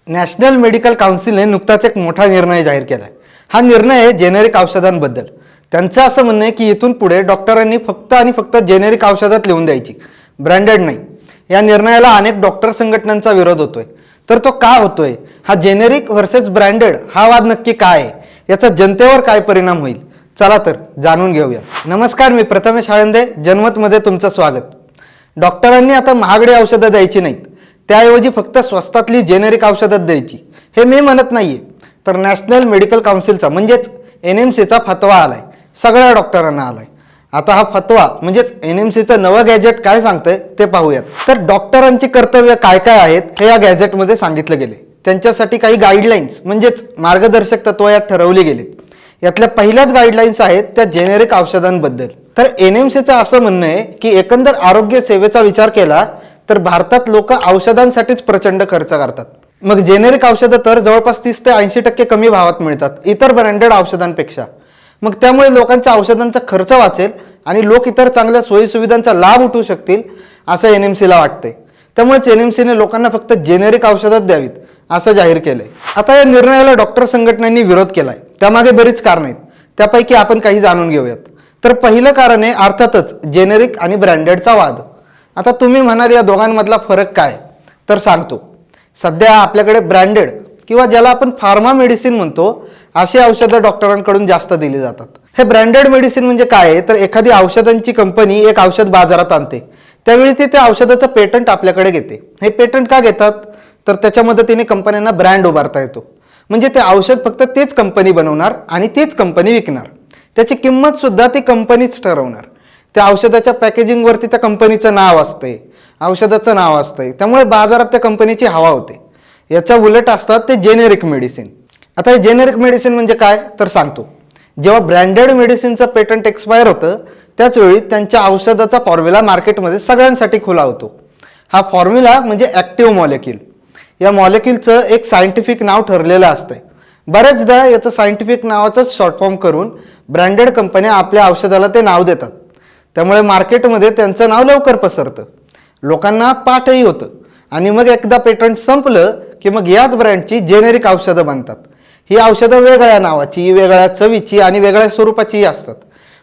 National medical काउन्सिलने नुकताच एक मोठा निर्णय जाहीर केला आहे. हा निर्णय आहे जेनेरिक औषधांबद्दल. त्यांचं असं म्हणणं आहे की इथून पुढे डॉक्टरांनी फक्त आणि फक्त जेनेरिक औषधात लिहून द्यायची, ब्रँडेड नाही. या निर्णयाला अनेक डॉक्टर संघटनांचा विरोध होतोय. तर तो का होतोय? हा जेनेरिक व्हर्सेस ब्रँडेड हा वाद नक्की काय आहे, याचा जनतेवर काय परिणाम होईल, चला तर जाणून घेऊया. नमस्कार, मी प्रथमेश आळंदे, जनमतमध्ये तुमचं स्वागत. डॉक्टरांनी आता महागडी औषधं द्यायची नाहीत, त्याऐवजी फक्त स्वस्तातली जेनेरिक औषधं द्यायची, हे मी म्हणत नाहीये. तर नॅशनल मेडिकल काउन्सिलचा म्हणजेच NMCचा फतवा आलाय, सगळ्या डॉक्टरांना आलाय. आता हा फतवा म्हणजेच NMCचं नवं गॅजेट काय सांगतंय ते पाहूयात. तर डॉक्टरांची कर्तव्य काय काय आहेत हे या गॅजेटमध्ये सांगितलं गेले. त्यांच्यासाठी काही गाईडलाईन्स म्हणजेच मार्गदर्शक तत्व यात ठरवली गेलीत. यातल्या पहिल्याच गाईडलाईन्स आहेत त्या जेनेरिक औषधांबद्दल. तर NMCचं असं म्हणणं आहे की एकंदर आरोग्य सेवेचा विचार केला तर भारतात लोक औषधांसाठीच प्रचंड खर्च करतात. मग जेनेरिक औषधं तर जवळपास 30 ते 80% कमी भावात मिळतात इतर ब्रँडेड औषधांपेक्षा. मग त्यामुळे लोकांच्या औषधांचा खर्च वाचेल आणि लोक इतर चांगल्या सोयीसुविधांचा लाभ उठवू शकतील असं NMCला वाटतंय. त्यामुळेच NMCने लोकांना फक्त जेनेरिक औषधं द्यावीत असं जाहीर केलंय. आता या निर्णयाला डॉक्टर संघटनांनी विरोध केलाय. त्यामागे बरीच कारणं आहेत, त्यापैकी आपण काही जाणून घेऊयात. तर पहिलं कारण आहे अर्थातच जेनेरिक आणि ब्रँडेडचा वाद. आता तुम्ही म्हणाल या दोघांमधला फरक काय, तर सांगतो. सध्या आपल्याकडे ब्रँडेड किंवा ज्याला आपण फार्मा मेडिसिन म्हणतो अशी औषधं डॉक्टरांकडून जास्त दिली जातात. हे ब्रँडेड मेडिसिन म्हणजे काय, तर एखादी औषधांची कंपनी एक औषध बाजारात आणते, त्यावेळी ती त्या औषधाचं पेटंट आपल्याकडे घेते. हे पेटंट का घेतात, तर त्याच्या मदतीने कंपन्यांना ब्रँड उभारता येतो. म्हणजे ते औषध फक्त तेच कंपनी बनवणार आणि तीच कंपनी विकणार. त्याची किंमत सुद्धा ती कंपनीच ठरवणार. त्या औषधाच्या पॅकेजिंगवरती त्या कंपनीचं नाव असतंय, औषधाचं नाव असतंय, त्यामुळे बाजारात त्या कंपनीची हवा होते. याच्या उलट असतात ते जेनेरिक मेडिसिन. आता हे जेनेरिक मेडिसिन म्हणजे काय, तर सांगतो. जेव्हा ब्रँडेड मेडिसिनचं पेटंट एक्सपायर होतं त्याच वेळी त्यांच्या औषधाचा फॉर्म्युला मार्केटमध्ये सगळ्यांसाठी खुला होतो. हा फॉर्म्युला म्हणजे ॲक्टिव्ह मॉलिक्यूल. या मॉलिक्यूलचं एक सायंटिफिक नाव ठरलेलं असतंय. बऱ्याचदा याचं सायंटिफिक नावाचंच शॉर्ट फॉर्म करून ब्रँडेड कंपन्या आपल्या औषधाला ते नाव देतात. त्यामुळे मार्केटमध्ये त्यांचं नाव लवकर पसरतं, लोकांना पाठही होतं आणि मग एकदा पेटंट संपलं की मग याच ब्रँडची जेनेरिक औषधं बनतात. ही औषधं वेगळ्या नावाची, वेगळ्या चवीची आणि वेगळ्या स्वरूपाचीही असतात,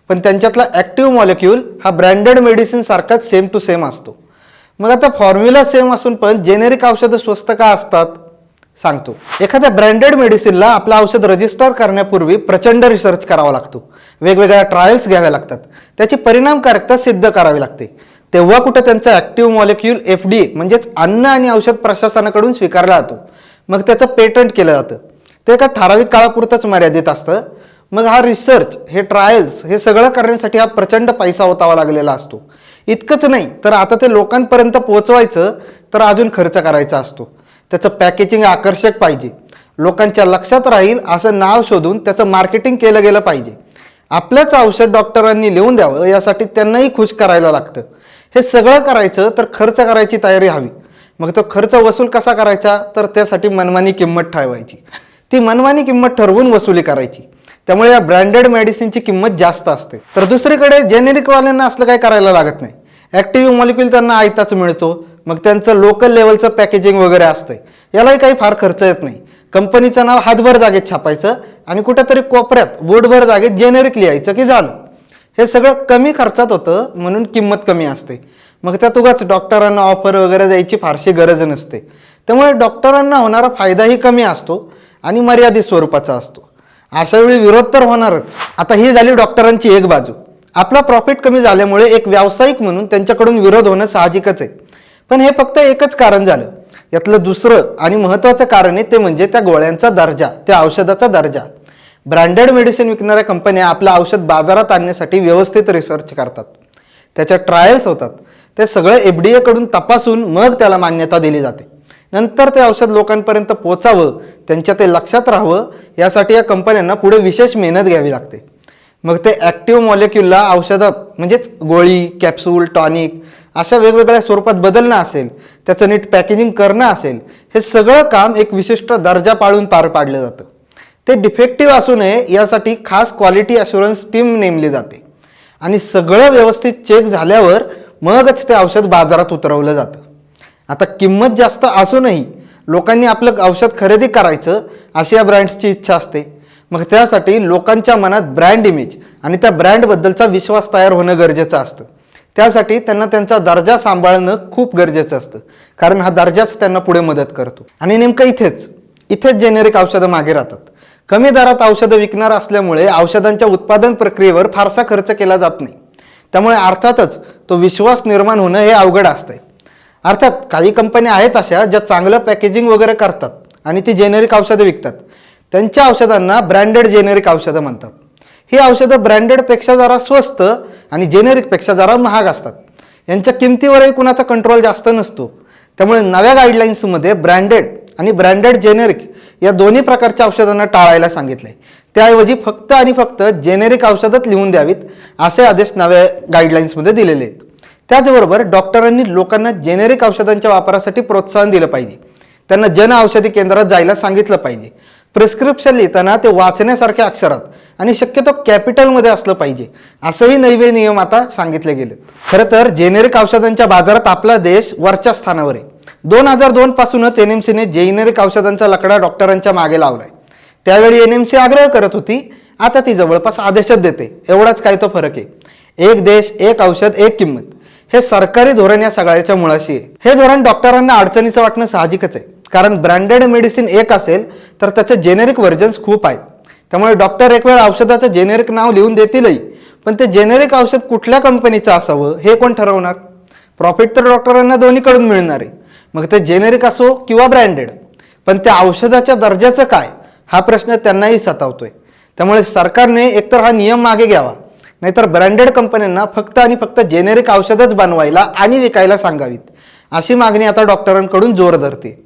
पण त्यांच्यातला ॲक्टिव्ह मॉलिक्यूल हा ब्रँडेड मेडिसिन सारखाच सेम टू सेम असतो. मग आता फॉर्म्युला सेम असून पण जेनेरिक औषधं स्वस्त का असतात, सांगतो. एखाद्या ब्रँडेड मेडिसिनला आपलं औषध रजिस्टर करण्यापूर्वी प्रचंड रिसर्च करावा लागतो, वेगवेगळ्या ट्रायल्स घ्याव्या लागतात, त्याची परिणामकारकता सिद्ध करावी लागते. तेव्हा कुठं त्यांचं ॲक्टिव्ह मॉलिक्यूल FDA म्हणजेच अन्न आणि औषध प्रशासनाकडून स्वीकारला जातो. मग त्याचं पेटंट केलं जातं. ते एका ठराविक काळापुरतंच मर्यादित असतं. मग हा रिसर्च, हे ट्रायल्स, हे सगळं करण्यासाठी हा प्रचंड पैसा ओतावा लागलेला असतो. इतकंच नाही तर आता ते लोकांपर्यंत पोहोचवायचं तर अजून खर्च करायचा असतो. त्याचं पॅकेजिंग आकर्षक पाहिजे, लोकांच्या लक्षात राहील असं नाव शोधून त्याचं मार्केटिंग केलं गेलं पाहिजे. आपलंच औषध डॉक्टरांनी लिहून द्यावं यासाठी त्यांनाही खुश करायला लागतं. हे सगळं करायचं तर खर्च करायची तयारी हवी. मग तो खर्च वसूल कसा करायचा, तर त्यासाठी मनमानी किंमत ठरवायची. ती मनमानी किंमत ठरवून वसुली करायची. त्यामुळे या ब्रँडेड मेडिसिनची किंमत जास्त असते. तर दुसरीकडे जेनेरिकवाल्यांना असलं काय करायला लागत नाही. ॲक्टिव्ह मॉलिक्यूल त्यांना आयताच मिळतो. मग त्यांचं लोकल लेवलचं पॅकेजिंग वगैरे असतंय, यालाही काही फार खर्च येत नाही. कंपनीचं नाव हातभर जागेत छापायचं आणि कुठेतरी कोपऱ्यात बोर्डभर जागेत जेनेरिक लिहायचं की झालं. हे सगळं कमी खर्चात होतं म्हणून किंमत कमी असते. मग त्यात उगाच डॉक्टरांना ऑफर वगैरे द्यायची फारशी गरज नसते. त्यामुळे डॉक्टरांना होणारा फायदाही कमी असतो आणि मर्यादित स्वरूपाचा असतो. अशा वेळी विरोध तर होणारच. आता ही झाली डॉक्टरांची एक बाजू. आपला प्रॉफिट कमी झाल्यामुळे एक व्यावसायिक म्हणून त्यांच्याकडून विरोध होणं साहजिकच आहे. पण हे फक्त एकच कारण झालं. यातलं दुसरं आणि महत्त्वाचं कारण आहे ते म्हणजे त्या गोळ्यांचा दर्जा, त्या औषधाचा दर्जा. ब्रँडेड मेडिसिन विकणाऱ्या कंपन्या आपलं औषध बाजारात आणण्यासाठी व्यवस्थित रिसर्च करतात, त्याच्या ट्रायल्स होतात. ते सगळं FDA कडून तपासून मग त्याला मान्यता दिली जाते. नंतर ते औषध लोकांपर्यंत पोचावं, त्यांच्या ते लक्षात राहावं, यासाठी या कंपन्यांना पुढे विशेष मेहनत घ्यावी लागते. मग ते ॲक्टिव्ह मॉलिक्यूलला औषधात म्हणजेच गोळी, कॅप्सूल, टॉनिक अशा वेगवेगळ्या स्वरूपात बदलणं असेल, त्याचं नीट पॅकेजिंग करणं असेल, हे सगळं काम एक विशिष्ट दर्जा पाळून पार पाडलं जातं. ते डिफेक्टिव्ह असू नये यासाठी खास क्वालिटी अश्युरन्स टीम नेमली जाते आणि सगळं व्यवस्थित चेक झाल्यावर मगच ते औषध बाजारात उतरवलं जातं. आता किंमत जास्त असूनही लोकांनी आपलं औषध खरेदी करायचं अशी या ब्रँड्सची इच्छा असते. मग त्यासाठी लोकांच्या मनात ब्रँड इमेज आणि त्या ब्रँडबद्दलचा विश्वास तयार होणं गरजेचं असतं. त्यासाठी त्यांना त्यांचा दर्जा सांभाळणं खूप गरजेचं असतं, कारण हा दर्जाच त्यांना पुढे मदत करतो. आणि नेमकं इथेच जेनेरिक औषधं मागे राहतात. कमी दरात औषधं विकणार असल्यामुळे औषधांच्या उत्पादन प्रक्रियेवर फारसा खर्च केला जात नाही. त्यामुळे अर्थातच तो विश्वास निर्माण होणं हे अवघड असतंय. अर्थात काही कंपन्या आहेत अशा ज्या चांगलं पॅकेजिंग वगैरे करतात आणि ती जेनेरिक औषधं विकतात. त्यांच्या औषधांना ब्रँडेड जेनेरिक औषधं म्हणतात. ही औषधं ब्रँडेडपेक्षा जरा स्वस्त आणि जेनेरिकपेक्षा जरा महाग असतात. यांच्या किमतीवरही कुणाचा कंट्रोल जास्त नसतो. त्यामुळे नव्या गाईडलाईन्समध्ये ब्रँडेड आणि ब्रँडेड जेनेरिक या दोन्ही प्रकारच्या औषधांना टाळायला सांगितलंय. त्याऐवजी फक्त आणि फक्त जेनेरिक औषधच लिहून द्यावीत असे आदेश नव्या गाईडलाईन्समध्ये दिलेले आहेत. त्याचबरोबर डॉक्टरांनी लोकांना जेनेरिक औषधांच्या वापरासाठी प्रोत्साहन दिलं पाहिजे. त्यांना जन औषधी केंद्रात जायला सांगितलं पाहिजे. प्रिस्क्रिप्शन लिहिताना ते वाचण्यासारख्या अक्षरात आणि शक्यतो कॅपिटलमध्ये असलं पाहिजे असंही नवे नियम आता सांगितले गेलेत. खरं तर जेनेरिक औषधांच्या बाजारात आपला देश वरच्या स्थानावर आहे. 2002 पासूनच NMCने जेनेरिक औषधांचा लकडा डॉक्टरांच्या मागे लावलाय. त्यावेळी NMC आग्रह करत होती, आता ती जवळपास आदेशच देते. एवढाच काय तो फरक आहे. एक देश एक औषध एक किंमत हे सरकारी धोरण या सगळ्याच्या मुळाशी आहे. हे धोरण डॉक्टरांना अडचणीचं वाटणं साहजिकच आहे, कारण ब्रँडेड मेडिसिन एक असेल तर त्याचे जेनेरिक व्हर्जन्स खूप आहेत. त्यामुळे डॉक्टर एक वेळ औषधाचं जेनेरिक नाव लिहून देतीलही, पण ते जेनेरिक औषध कुठल्या कंपनीचं असावं हे कोण ठरवणार? प्रॉफिट तर डॉक्टरांना दोन्हीकडून मिळणार आहे, मग ते जेनेरिक असो किंवा ब्रँडेड. पण त्या औषधाच्या दर्जाचं काय हा प्रश्न त्यांनाही सतावतोय. त्यामुळे सरकारने एकतर हा नियम मागे घ्यावा, नाहीतर ब्रँडेड कंपन्यांना फक्त आणि फक्त जेनेरिक औषधच बनवायला आणि विकायला सांगावीत, अशी मागणी आता डॉक्टरांकडून जोर धरते.